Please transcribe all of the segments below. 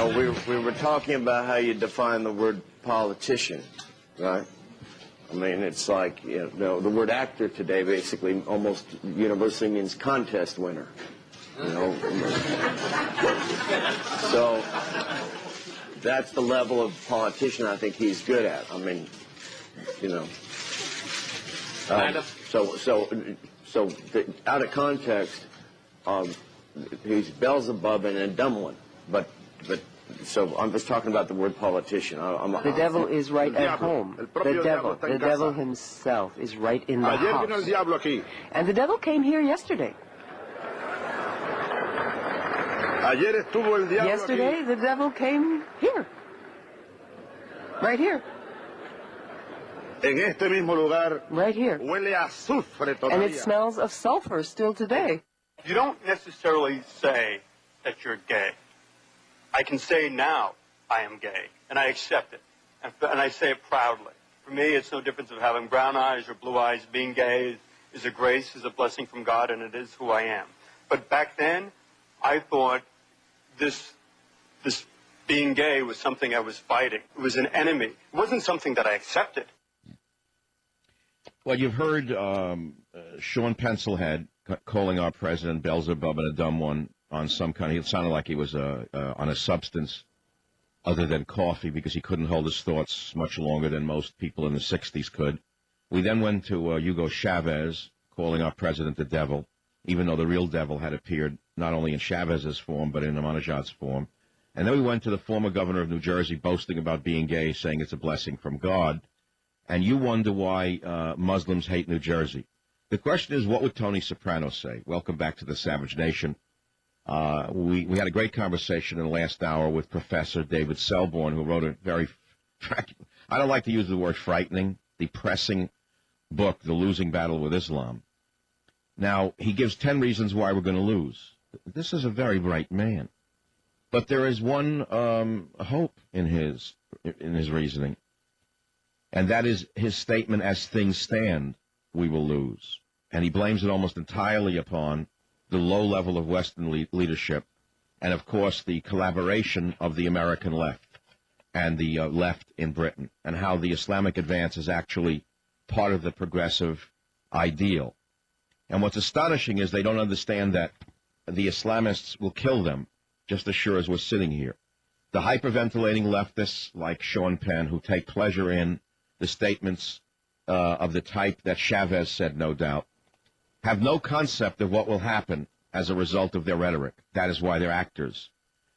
we were talking about how you define the word politician, right? I mean, it's like, you know, the word actor today basically almost universally means contest winner, you know. So that's the level of politician I think he's good at. I mean, you know. So out of context, he's Beelzebub and a dumb one. But so I'm just talking about the word politician. The devil is right at home. The devil himself is right in the house. And the devil came here yesterday. Yesterday, the devil came here. Right here. Right here. And it smells of sulfur still today. You don't necessarily say that you're gay. I can say now I am gay, and I accept it, and I say it proudly. For me, it's no difference of having brown eyes or blue eyes. Being gay is a grace, is a blessing from God, and it is who I am. But back then, I thought this being gay was something I was fighting. It was an enemy. It wasn't something that I accepted. Well, you've heard Sean Pencilhead calling our president Beelzebub and a dumb one on some kind of, it sounded like he was on a substance other than coffee because he couldn't hold his thoughts much longer than most people in the 60s could. We then went to Hugo Chavez calling our president the devil, even though the real devil had appeared not only in Chavez's form but in Ahmadinejad's form. And then we went to the former governor of New Jersey boasting about being gay, saying it's a blessing from God. And you wonder why Muslims hate New Jersey. The question is, what would Tony Soprano say? Welcome back to the Savage Nation. We had a great conversation in the last hour with Professor David Selborn, who wrote a very, I don't like to use the word frightening, depressing book, The Losing Battle with Islam. Now, he gives 10 reasons why we're going to lose. This is a very bright man. But there is one hope in his reasoning, and that is his statement, as things stand, we will lose. And he blames it almost entirely upon the low level of Western leadership and, of course, the collaboration of the American left and the left in Britain, and how the Islamic advance is actually part of the progressive ideal. And what's astonishing is they don't understand that the Islamists will kill them just as sure as we're sitting here. The hyperventilating leftists like Sean Penn, who take pleasure in the statements of the type that Chavez said, no doubt, have no concept of what will happen as a result of their rhetoric. That is why they're actors.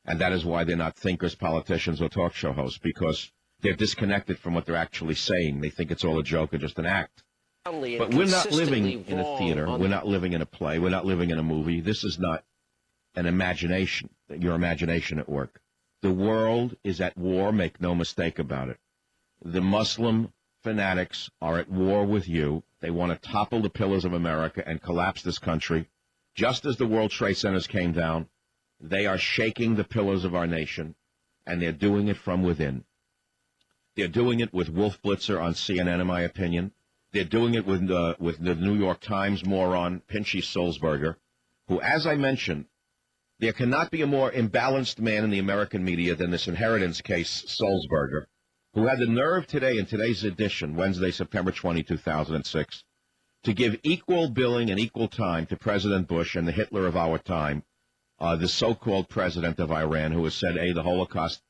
And that is why they're not thinkers, politicians, or talk show hosts, because they're disconnected from what they're actually saying. They think it's all a joke or just an act. But we're not living in a theater. We're not living in a play. We're not living in a movie. This is not an imagination, your imagination at work. The world is at war, make no mistake about it. The Muslim fanatics are at war with you. They want to topple the pillars of America and collapse this country. Just as the World Trade Centers came down, they are shaking the pillars of our nation, and they're doing it from within. They're doing it with Wolf Blitzer on CNN, in my opinion. They're doing it with the New York Times moron, Pinchy Sulzberger, who, as I mentioned, there cannot be a more imbalanced man in the American media than this inheritance case, Sulzberger, who had the nerve today, in today's edition, Wednesday, September 20, 2006, to give equal billing and equal time to President Bush and the Hitler of our time, the so-called president of Iran, who has said, A, the Holocaust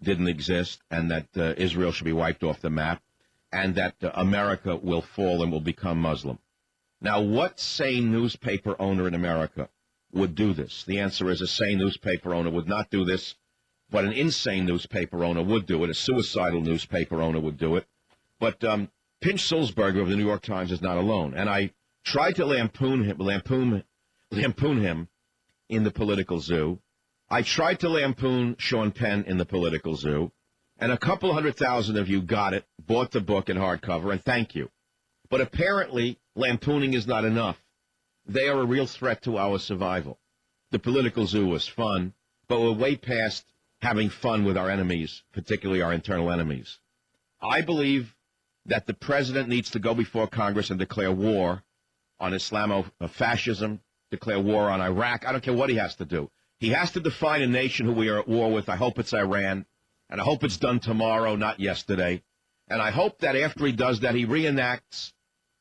didn't exist, and that Israel should be wiped off the map, and that America will fall and will become Muslim. Now, what sane newspaper owner in America would do this? The answer is a sane newspaper owner would not do this, but an insane newspaper owner would do it. A suicidal newspaper owner would do it. But Pinch Sulzberger of the New York Times is not alone. And I tried to lampoon him in the political zoo. I tried to lampoon Sean Penn in the political zoo. And a couple 100,000 of you got it, bought the book in hardcover, and thank you. But apparently, lampooning is not enough. They are a real threat to our survival. The political zoo was fun, but we're way past having fun with our enemies, particularly our internal enemies. I believe that the president needs to go before Congress and declare war on Islamofascism, declare war on Iraq. I don't care what he has to do. He has to define a nation who we are at war with. I hope it's Iran, and I hope it's done tomorrow, not yesterday. And I hope that after he does that, he reenacts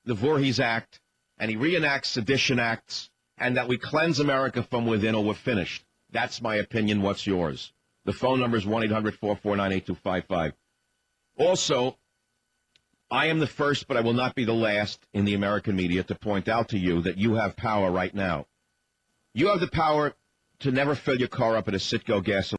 the Voorhees Act, and he reenacts sedition acts, and that we cleanse America from within or we're finished. That's my opinion. What's yours? The phone number is 1-800-449-8255. Also, I am the first, but I will not be the last in the American media to point out to you that you have power right now. You have the power to never fill your car up at a Citgo gas